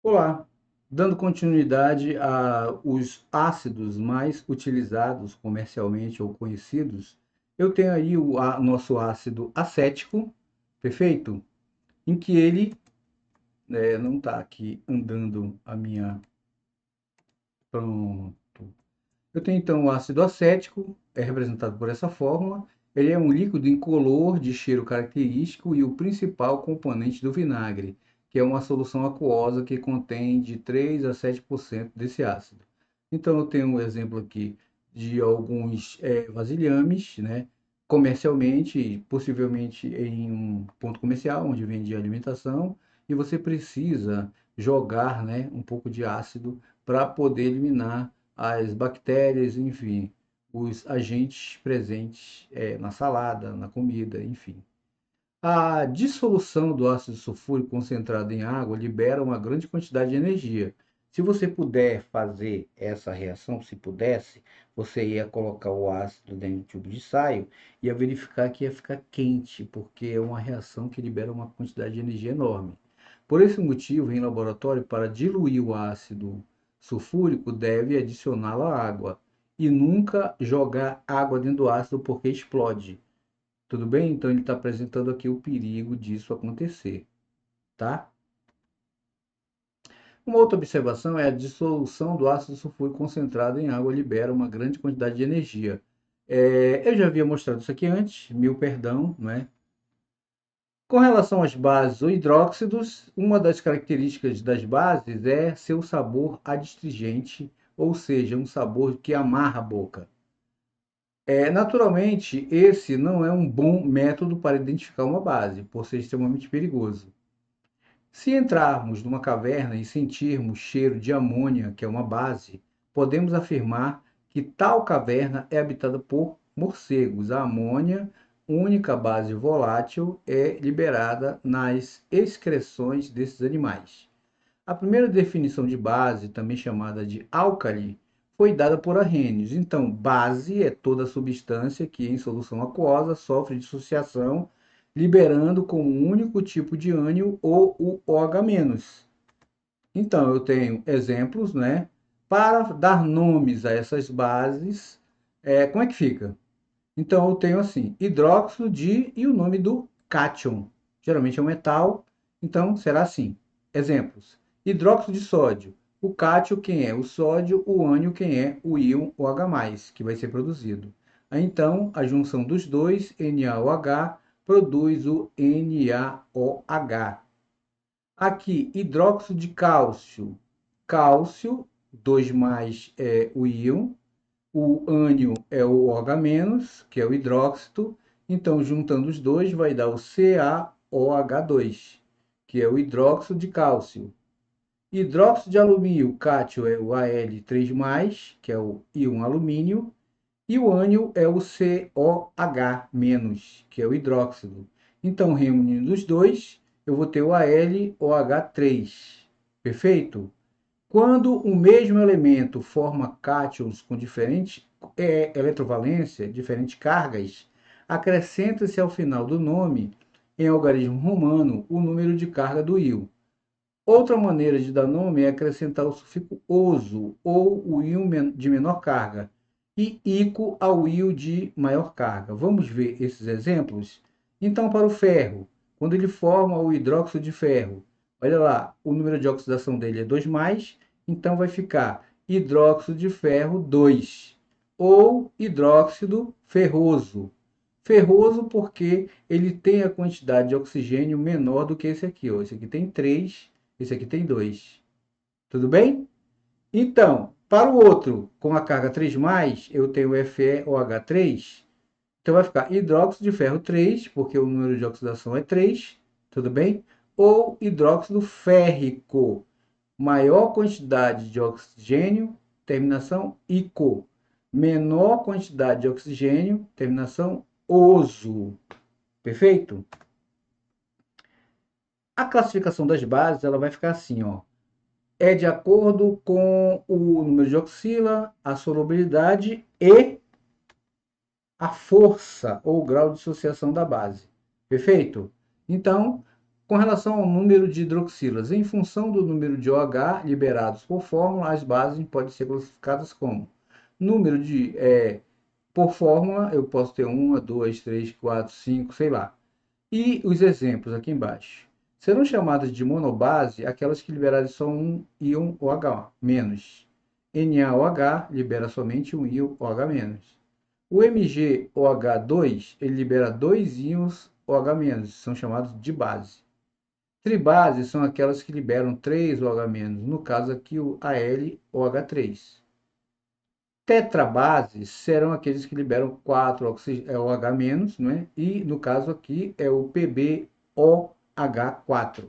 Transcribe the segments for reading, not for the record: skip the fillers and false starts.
Olá, dando continuidade aos ácidos mais utilizados comercialmente ou conhecidos, eu tenho aí o nosso ácido acético, perfeito? Em que ele não está aqui andando a minha. Pronto. Eu tenho então o ácido acético, é representado por essa fórmula. Ele é um líquido incolor de cheiro característico e o principal componente do vinagre, que é uma solução aquosa que contém de 3 a 7% desse ácido. Então eu tenho um exemplo aqui de alguns vasilhames, né, comercialmente, possivelmente em um ponto comercial onde vende alimentação, e você precisa jogar, né, um pouco de ácido para poder eliminar as bactérias, enfim, os agentes presentes na salada, na comida, enfim. A dissolução do ácido sulfúrico concentrado em água libera uma grande quantidade de energia. Se você puder fazer essa reação, se pudesse, você ia colocar o ácido dentro de um tubo de ensaio e ia verificar que ia ficar quente, porque é uma reação que libera uma quantidade de energia enorme. Por esse motivo, em laboratório, para diluir o ácido sulfúrico, deve adicioná-lo à água e nunca jogar água dentro do ácido porque explode. Tudo bem? Então ele está apresentando aqui o perigo disso acontecer, tá? Uma outra observação é a dissolução do ácido sulfúrico concentrado em água libera uma grande quantidade de energia. Eu já havia mostrado isso aqui antes, mil perdão, não é? Com relação às bases ou hidróxidos, uma das características das bases é seu sabor adstringente, ou seja, um sabor que amarra a boca. Naturalmente, esse não é um bom método para identificar uma base, por ser extremamente perigoso. Se entrarmos numa caverna e sentirmos cheiro de amônia, que é uma base, podemos afirmar que tal caverna é habitada por morcegos. A amônia, única base volátil, é liberada nas excreções desses animais. A primeira definição de base, também chamada de álcali, foi dada por Arrhenius. Então, base é toda substância que, em solução aquosa, sofre dissociação, liberando como um único tipo de ânion ou o OH-. Então, eu tenho exemplos, né? Para dar nomes a essas bases, como é que fica? Então, eu tenho assim, hidróxido de e o nome do cátion. Geralmente é um metal, então será assim. Exemplos: hidróxido de sódio. O cátion, quem é? O sódio. O ânion, quem é? O íon OH+, que vai ser produzido. Aí, então, a junção dos dois, NaOH, produz o NaOH. Aqui, hidróxido de cálcio. Cálcio, 2 mais o íon, o ânion é o OH-, que é o hidróxido. Então, juntando os dois, vai dar o CaOH2, que é o hidróxido de cálcio. Hidróxido de alumínio, cátio é o Al3+, que é o íon alumínio. E o ânion é o COH-, que é o hidróxido. Então, reunindo os dois, eu vou ter o AlOH3. Perfeito? Quando o mesmo elemento forma cátions com diferente eletrovalência, diferentes cargas, acrescenta-se ao final do nome, em algarismo romano, o número de carga do íon. Outra maneira de dar nome é acrescentar o sufixo oso, ou o íon de menor carga, e ico ao íon de maior carga. Vamos ver esses exemplos? Então, para o ferro, quando ele forma o hidróxido de ferro, olha lá, o número de oxidação dele é 2+, então vai ficar hidróxido de ferro 2, ou hidróxido ferroso. Ferroso porque ele tem a quantidade de oxigênio menor do que esse aqui. Ó. Esse aqui tem 3, esse aqui tem 2. Tudo bem? Então, para o outro, com a carga 3+, eu tenho FeOH3. Então vai ficar hidróxido de ferro 3, porque o número de oxidação é 3. Tudo bem? Ou hidróxido férrico. Maior quantidade de oxigênio, terminação ico. Menor quantidade de oxigênio, terminação oso. Perfeito? A classificação das bases ela vai ficar assim, ó. É de acordo com o número de oxila, a solubilidade e a força ou grau de dissociação da base. Perfeito? Então, Com relação ao número de hidroxilas, em função do número de OH liberados por fórmula, as bases podem ser classificadas como número de, por fórmula, eu posso ter uma, duas, três, quatro, cinco, sei lá. E os exemplos aqui embaixo. Serão chamadas de monobase aquelas que liberarem só um íon OH-, NaOH libera somente um íon OH-. O MgOH2, ele libera dois íons OH-, são chamados de base. Tribases são aquelas que liberam 3 OH-, no caso aqui o AlOH3. Tetrabases serão aqueles que liberam 4 OH-, né? E no caso aqui é o PbOH4.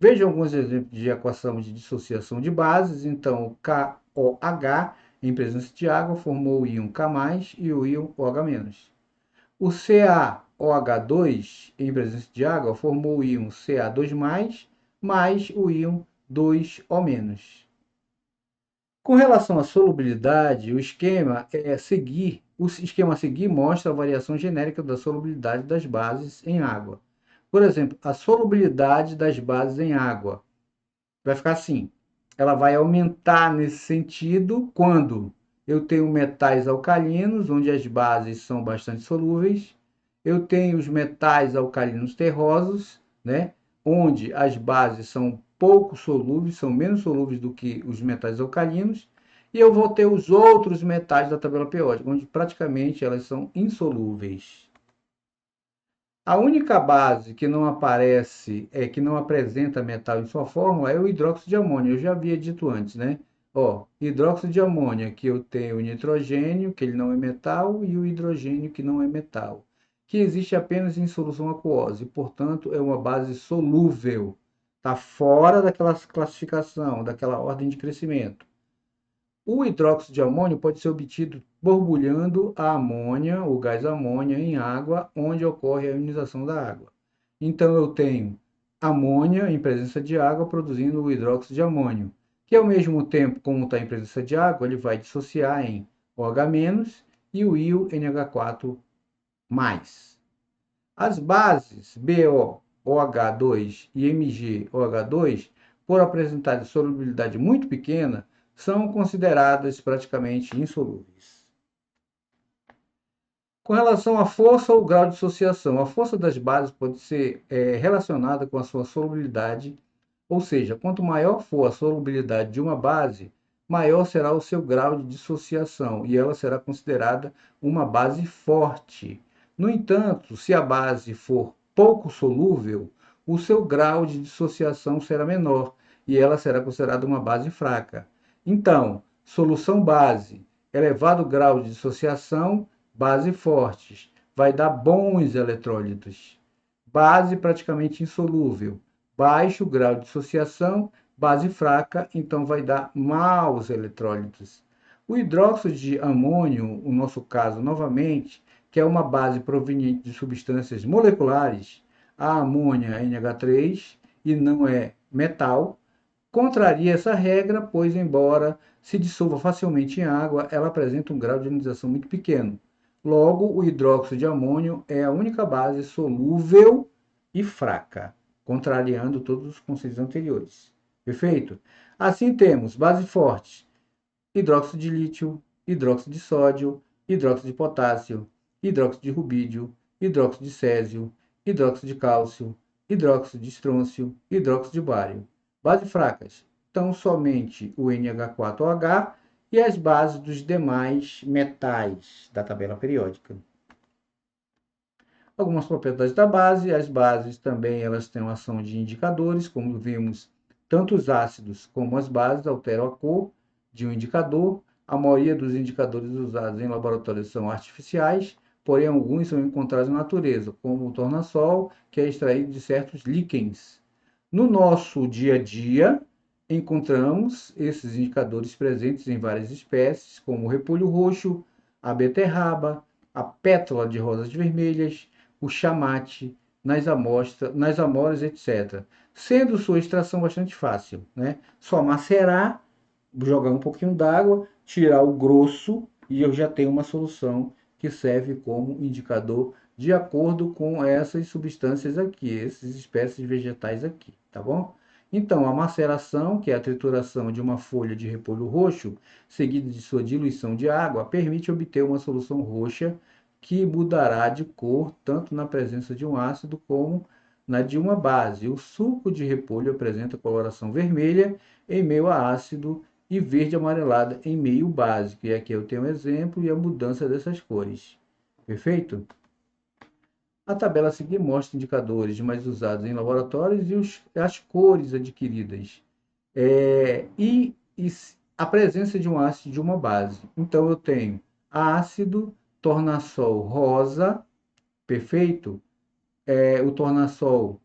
Veja alguns exemplos de equação de dissociação de bases. Então, o KOH, em presença de água, formou o íon K+, e o íon OH-. O CaOH2, em presença de água, formou o íon Ca2+, mais o íon 2O-. Com relação à solubilidade, o esquema a seguir mostra a variação genérica da solubilidade das bases em água. Por exemplo, a solubilidade das bases em água vai ficar assim. Ela vai aumentar nesse sentido quando eu tenho metais alcalinos, onde as bases são bastante solúveis. Eu tenho os metais alcalinos terrosos, né, onde as bases são pouco solúveis, são menos solúveis do que os metais alcalinos. E eu vou ter os outros metais da tabela periódica, onde praticamente elas são insolúveis. A única base que não aparece, que não apresenta metal em sua fórmula é o hidróxido de amônio. Eu já havia dito antes, né? Ó, hidróxido de amônio, aqui eu tenho o nitrogênio, que ele não é metal, e o hidrogênio, que não é metal, que existe apenas em solução aquosa, e, portanto, é uma base solúvel. Está fora daquela classificação, daquela ordem de crescimento. O hidróxido de amônio pode ser obtido borbulhando a amônia, o gás amônia, em água, onde ocorre a ionização da água. Então, eu tenho amônia em presença de água produzindo o hidróxido de amônio, que ao mesmo tempo, como está em presença de água, ele vai dissociar em OH- e o íon NH4+. As bases BO, OH2 e MgOH2, por apresentarem solubilidade muito pequena, são consideradas praticamente insolúveis. Com relação à força ou grau de dissociação, a força das bases pode ser relacionada com a sua solubilidade, ou seja, quanto maior for a solubilidade de uma base, maior será o seu grau de dissociação e ela será considerada uma base forte. No entanto, se a base for pouco solúvel, o seu grau de dissociação será menor e ela será considerada uma base fraca. Então, solução base, elevado grau de dissociação, base fortes, vai dar bons eletrólitos. Base praticamente insolúvel, baixo grau de dissociação, base fraca, então vai dar maus eletrólitos. O hidróxido de amônio, o nosso caso novamente, que é uma base proveniente de substâncias moleculares, a amônia NH3, e não é metal, contraria essa regra, pois, embora se dissolva facilmente em água, ela apresenta um grau de ionização muito pequeno. Logo, o hidróxido de amônio é a única base solúvel e fraca, contrariando todos os conceitos anteriores. Perfeito? Assim temos bases fortes: hidróxido de lítio, hidróxido de sódio, hidróxido de potássio, hidróxido de rubídio, hidróxido de césio, hidróxido de cálcio, hidróxido de estrôncio, hidróxido de bário. Bases fracas: então somente o NH4OH e as bases dos demais metais da tabela periódica. Algumas propriedades da base: as bases também elas têm uma ação de indicadores, como vimos, tanto os ácidos como as bases alteram a cor de um indicador. A maioria dos indicadores usados em laboratório são artificiais, porém alguns são encontrados na natureza, como o tornassol, que é extraído de certos líquens. No nosso dia a dia, encontramos esses indicadores presentes em várias espécies, como o repolho roxo, a beterraba, a pétala de rosas vermelhas, o chamate, nas amoras, etc. Sendo sua extração bastante fácil, né? Só macerar, jogar um pouquinho d'água, tirar o grosso e eu já tenho uma solução que serve como indicador de acordo com essas substâncias aqui, essas espécies vegetais aqui, tá bom? Então, a maceração, que é a trituração de uma folha de repolho roxo, seguida de sua diluição de água, permite obter uma solução roxa que mudará de cor tanto na presença de um ácido como na de uma base. O suco de repolho apresenta coloração vermelha em meio a ácido e verde amarelada em meio básico. E aqui eu tenho um exemplo e a mudança dessas cores. Perfeito? A tabela a seguir mostra indicadores mais usados em laboratórios e as cores adquiridas. E a presença de um ácido de uma base. Então, eu tenho ácido, tornassol rosa, perfeito? O tornassol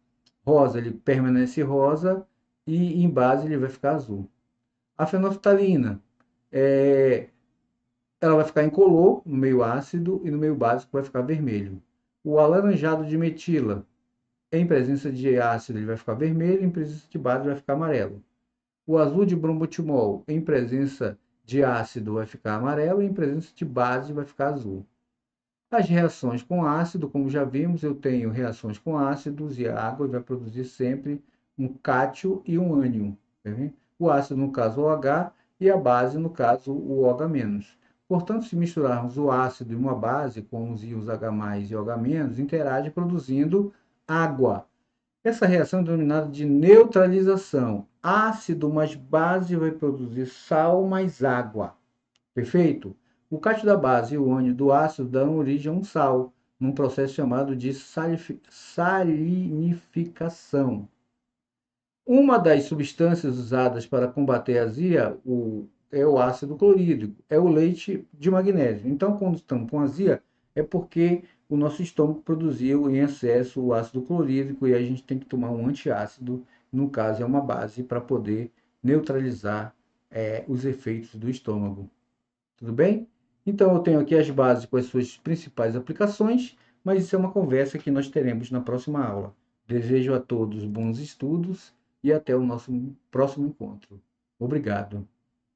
rosa, ele permanece rosa e em base ele vai ficar azul. A fenolftalina, é, ela vai ficar incolor no meio ácido e no meio básico vai ficar vermelho. O alaranjado de metila, em presença de ácido, ele vai ficar vermelho, em presença de base, vai ficar amarelo. O azul de brombutimol, em presença de ácido, vai ficar amarelo, e em presença de base, vai ficar azul. As reações com ácido, como já vimos, eu tenho reações com ácidos e a água vai produzir sempre um cátio e um ânion. Tá vendo? O ácido, no caso, o OH, e a base, no caso, o OH-. Portanto, se misturarmos o ácido e uma base com os íons H+, e OH-, interage produzindo água. Essa reação é denominada de neutralização. Ácido mais base vai produzir sal mais água. Perfeito? O cátio da base e o ânion do ácido dão origem a um sal, num processo chamado de salinificação. Uma das substâncias usadas para combater a azia é o ácido clorídrico, é o leite de magnésio. Então, quando estamos com azia, é porque o nosso estômago produziu em excesso o ácido clorídrico e a gente tem que tomar um antiácido, no caso é uma base, para poder neutralizar os efeitos do estômago. Tudo bem? Então, eu tenho aqui as bases com as suas principais aplicações, mas isso é uma conversa que nós teremos na próxima aula. Desejo a todos bons estudos e até o nosso próximo encontro. Obrigado.